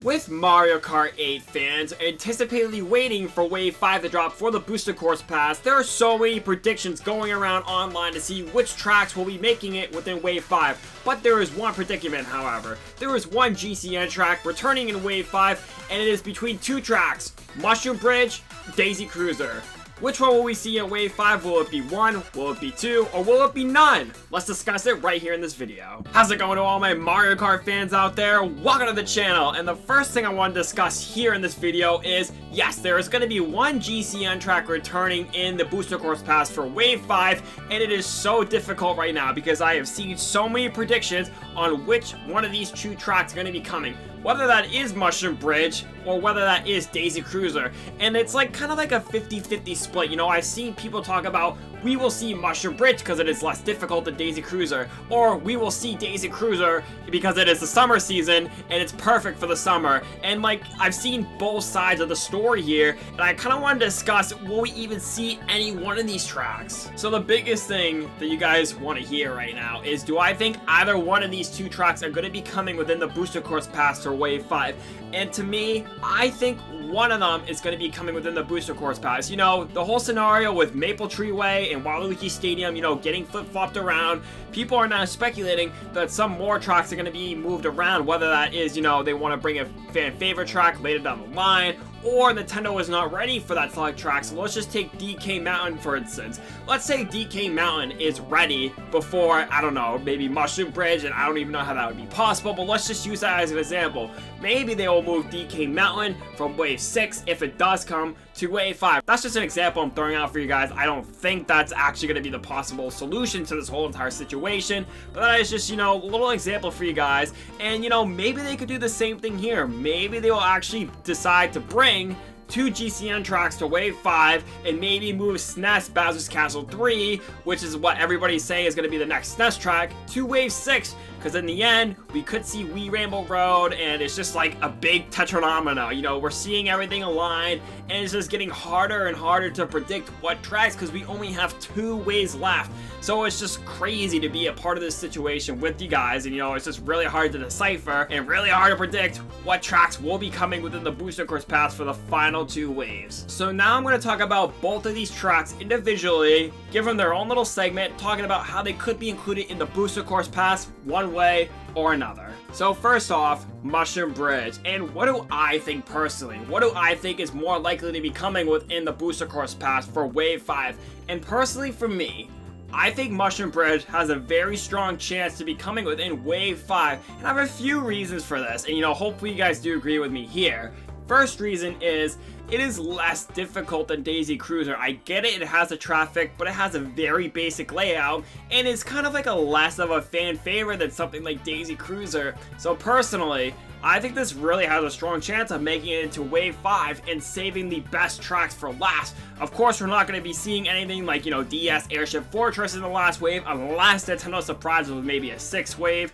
With Mario Kart 8 fans anticipatingly waiting for Wave 5 to drop for the Booster Course Pass, there are so many predictions going around online to see which tracks will be making it within Wave 5. But there is one predicament, however. There is one GCN track returning in Wave 5, and it is between two tracks, Mushroom Bridge, Daisy Cruiser. Which one will we see in Wave 5? Will it be 1? Will it be 2? Or will it be none? Let's discuss it right here in this video. How's it going to all my Mario Kart fans out there? Welcome to the channel. And the first thing I want to discuss here in this video is, yes, there is going to be one GCN track returning in the Booster Course Pass for Wave 5. And it is so difficult right now because I have seen so many predictions on which one of these two tracks are going to be coming. Whether that is Mushroom Bridge or whether that is Daisy Cruiser. And it's like kind of like a 50-50 split. You know, I've seen people talk about we will see Mushroom Bridge because it is less difficult than Daisy Cruiser, or we will see Daisy Cruiser because it is the summer season and it's perfect for the summer. And like, I've seen both sides of the story here, and I kind of want to discuss, will we even see any one of these tracks? So the biggest thing that you guys want to hear right now is, do I think either one of these two tracks are going to be coming within the Booster Course Pass for Wave 5? And to me, I think one of them is going to be coming within the Booster Course Pass. You know, the whole scenario with Maple Tree Way and Waluigi Stadium, you know, getting flip-flopped around, people are now speculating that some more tracks are going to be moved around, whether that is, you know, they want to bring a fan favorite track later down the line, or Nintendo is not ready for that select track. So let's just take DK Mountain for instance. Let's say DK Mountain is ready before, I don't know, maybe Mushroom Bridge, and I don't even know how that would be possible, but let's just use that as an example. Maybe they will move DK Mountain from Wave 6, if it does come, to Wave 5. That's just an example I'm throwing out for you guys. I don't think that's actually going to be the possible solution to this whole entire situation, but that is just, you know, a little example for you guys. And, you know, maybe they could do the same thing here. Maybe they will actually decide to bring two GCN tracks to Wave 5 and maybe move SNES Bowser's Castle 3, which is what everybody's saying is going to be the next SNES track, to Wave 6, because in the end, we could see Wii Rainbow Road, and it's just like a big tetraphenomena. You know, we're seeing everything align, and it's just getting harder and harder to predict what tracks, because we only have 2 waves left. So it's just crazy to be a part of this situation with you guys, and you know, it's just really hard to decipher and really hard to predict what tracks will be coming within the Booster Course Pass for the final 2 waves. So now I'm going to talk about both of these tracks individually, give them their own little segment, talking about how they could be included in the Booster Course Pass one way or another. So first off, Mushroom Bridge. And what do I think personally? What do I think is more likely to be coming within the Booster Course Pass for Wave 5? And personally for me, I think Mushroom Bridge has a very strong chance to be coming within Wave 5. And I have a few reasons for this. And you know, hopefully you guys do agree with me here. First reason is, it is less difficult than Daisy Cruiser. I get it, it has the traffic, but it has a very basic layout, and it's kind of like a less of a fan favorite than something like Daisy Cruiser. So personally, I think this really has a strong chance of making it into Wave 5 and saving the best tracks for last. Of course, we're not going to be seeing anything like, you know, DS Airship Fortress in the last wave, unless Nintendo surprises with maybe a 6th wave,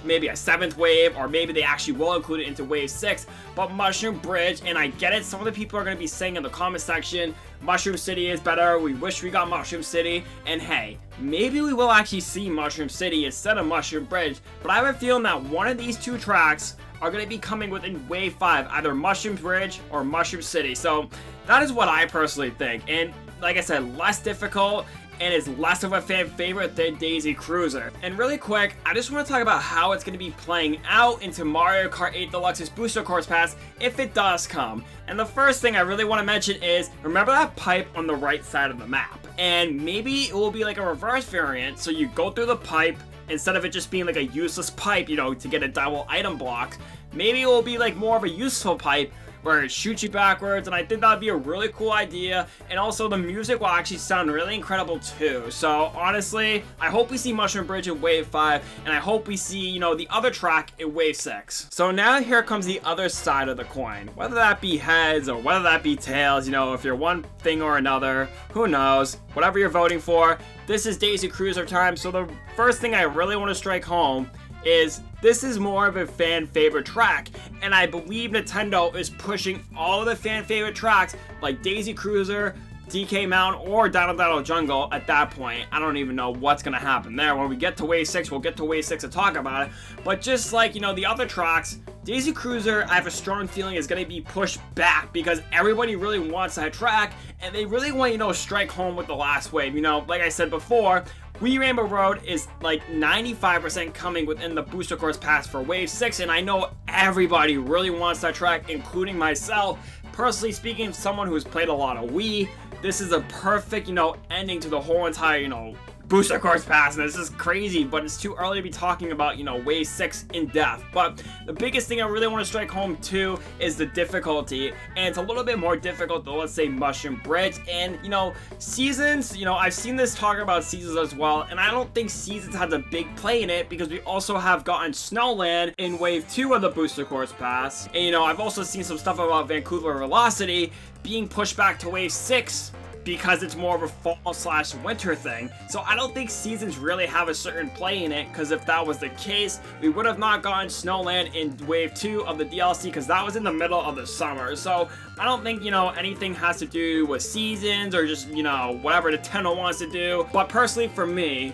maybe a 7th wave, or maybe they actually will include it into Wave 6. But Mushroom Bridge, and I get it, some of the people are going to be saying in the comment section, Mushroom City is better, we wish we got Mushroom City, and hey, maybe we will actually see Mushroom City instead of Mushroom Bridge, but I have a feeling that one of these two tracks are going to be coming within Wave 5, either Mushroom Bridge or Mushroom City. So that is what I personally think, and like I said, less difficult and is less of a fan favorite than Daisy Cruiser. And really quick, I just want to talk about how it's going to be playing out into Mario Kart 8 Deluxe's Booster Course Pass if it does come. And the first thing I really want to mention is, remember that pipe on the right side of the map? And maybe it will be like a reverse variant, so you go through the pipe, instead of it just being like a useless pipe, you know, to get a double item block, maybe it will be like more of a useful pipe where it shoots you backwards, and I think that would be a really cool idea, and also the music will actually sound really incredible too. So honestly, I hope we see Mushroom Bridge in Wave 5, and I hope we see, you know, the other track in Wave 6. So now here comes the other side of the coin, whether that be heads or whether that be tails, you know, if you're one thing or another, who knows, whatever you're voting for, this is Daisy Cruiser time. So the first thing I really want to strike home is, this is more of a fan favorite track, and I believe Nintendo is pushing all of the fan favorite tracks like Daisy Cruiser, DK Mountain, or Dino Jungle at that point. I don't even know what's going to happen there. When we get to Wave 6, we'll get to Wave 6 to talk about it. But just like, you know, the other tracks, Daisy Cruiser, I have a strong feeling, is going to be pushed back because everybody really wants that track, and they really want, you know, strike home with the last wave. You know, like I said before, Wii Rainbow Road is like 95% coming within the Booster Course Pass for Wave 6, and I know everybody really wants that track, including myself. Personally speaking, someone who's played a lot of Wii, this is a perfect, you know, ending to the whole entire, you know, Booster Course Pass, and this is crazy, but it's too early to be talking about, you know, Wave 6 in depth. But the biggest thing I really want to strike home too is the difficulty, and it's a little bit more difficult than, let's say, Mushroom Bridge. And, you know, Seasons, you know, I've seen this talk about Seasons as well, and I don't think Seasons has a big play in it because we also have gotten Snowland in Wave 2 of the Booster Course Pass. And, you know, I've also seen some stuff about Vancouver Velocity being pushed back to Wave 6 because it's more of a fall/winter thing. So I don't think Seasons really have a certain play in it, because if that was the case, we would have not gotten Snowland in Wave 2 of the DLC, because that was in the middle of the summer. So I don't think, you know, anything has to do with Seasons or just, you know, whatever Nintendo wants to do. But personally for me,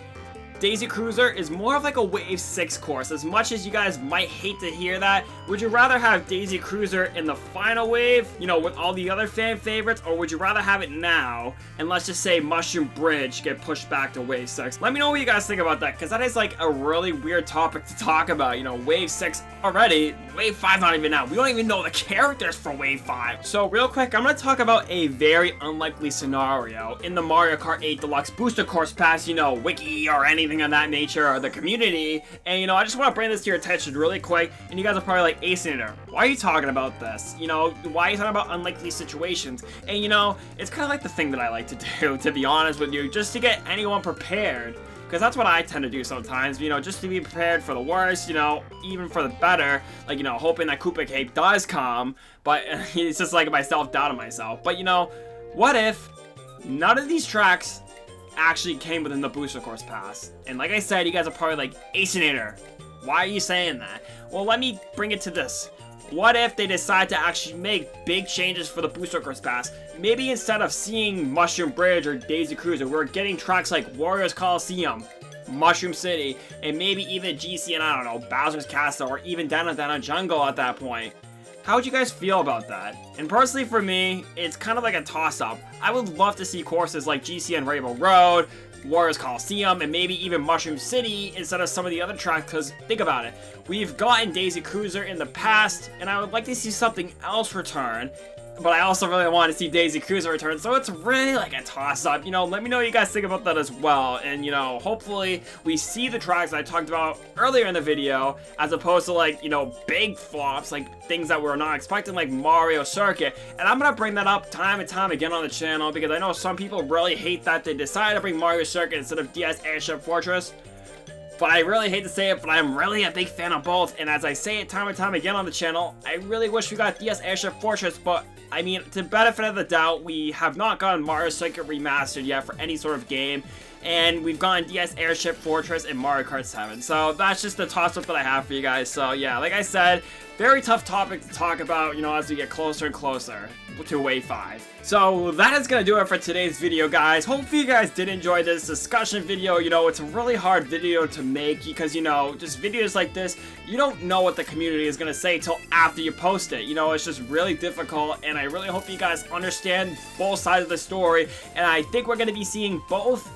Daisy Cruiser is more of like a Wave 6 course. As much as you guys might hate to hear that, would you rather have Daisy Cruiser in the final wave, you know, with all the other fan favorites, or would you rather have it now, and let's just say Mushroom Bridge get pushed back to Wave 6? Let me know what you guys think about that, because that is like a really weird topic to talk about. You know, Wave 6 already, Wave 5 not even out. We don't even know the characters for Wave 5. So real quick, I'm going to talk about a very unlikely scenario in the Mario Kart 8 Deluxe Booster Course Pass, you know, wiki or anything of that nature, or the community. And, you know, I just want to bring this to your attention really quick, and you guys are probably like, xXaceinator, why are you talking about this? You know, why are you talking about unlikely situations? And, you know, it's kind of like the thing that I like to do, to be honest with you, just to get anyone prepared. Because that's what I tend to do sometimes, you know, just to be prepared for the worst, you know, even for the better, like, you know, hoping that Koopa Cape does come, but it's just like my self-doubt of myself. But, you know, what if none of these tracks actually came within the Booster Course Pass? And like I said, you guys are probably like, xXaceinator, why are you saying that? Well, let me bring it to this. What if they decide to actually make big changes for the Booster Course Pass? Maybe instead of seeing Mushroom Bridge or Daisy Cruiser, we're getting tracks like Warriors Coliseum, Mushroom City, and maybe even GC and, I don't know, Bowser's Castle, or even Dana Dana Jungle at that point. How would you guys feel about that? And personally for me, it's kind of like a toss-up. I would love to see courses like GC and Rainbow Road, Warriors Coliseum, and maybe even Mushroom City instead of some of the other tracks, because think about it. We've gotten Daisy Cruiser in the past, and I would like to see something else return, but I also really want to see Daisy Cruiser return, so it's really like a toss-up. You know, let me know what you guys think about that as well, and, you know, hopefully we see the tracks I talked about earlier in the video, as opposed to, like, you know, big flops, like things that we're not expecting, like Mario Circuit. And I'm gonna bring that up time and time again on the channel, because I know some people really hate that they decided to bring Mario Circuit instead of DS Airship Fortress. But I really hate to say it, but I'm really a big fan of both, and as I say it time and time again on the channel, I really wish we got DS Airship Fortress, but, I mean, to benefit of the doubt, we have not gotten Mario Circuit Remastered yet for any sort of game, and we've gotten DS Airship Fortress and Mario Kart 7, so that's just the toss-up that I have for you guys. So yeah, like I said, very tough topic to talk about, you know, as we get closer and closer to Wave 5. So that is gonna do it for today's video, guys. Hopefully you guys did enjoy this discussion video. You know, it's a really hard video to make because, you know, just videos like this, you don't know what the community is gonna say till after you post it. You know, it's just really difficult, and I really hope you guys understand both sides of the story, and I think we're gonna be seeing both.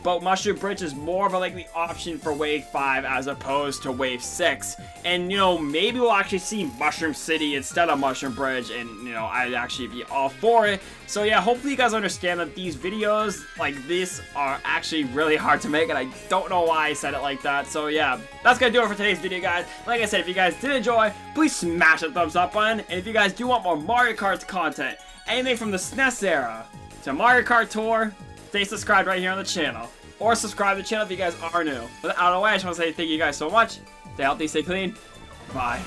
But Mushroom Bridge is more of a likely option for Wave 5 as opposed to Wave 6. And, you know, maybe we'll actually see Mushroom City instead of Mushroom Bridge, and, you know, I'd actually be all for it. So yeah, hopefully you guys understand that these videos like this are actually really hard to make, and I don't know why I said it like that. So yeah, that's gonna do it for today's video, guys. Like I said, if you guys did enjoy, please smash the thumbs up button. And if you guys do want more Mario Kart content, anything from the SNES era to Mario Kart Tour, stay subscribed right here on the channel. Or subscribe to the channel if you guys are new. But out of the way, I just want to say thank you guys so much. Stay healthy, stay clean. Bye.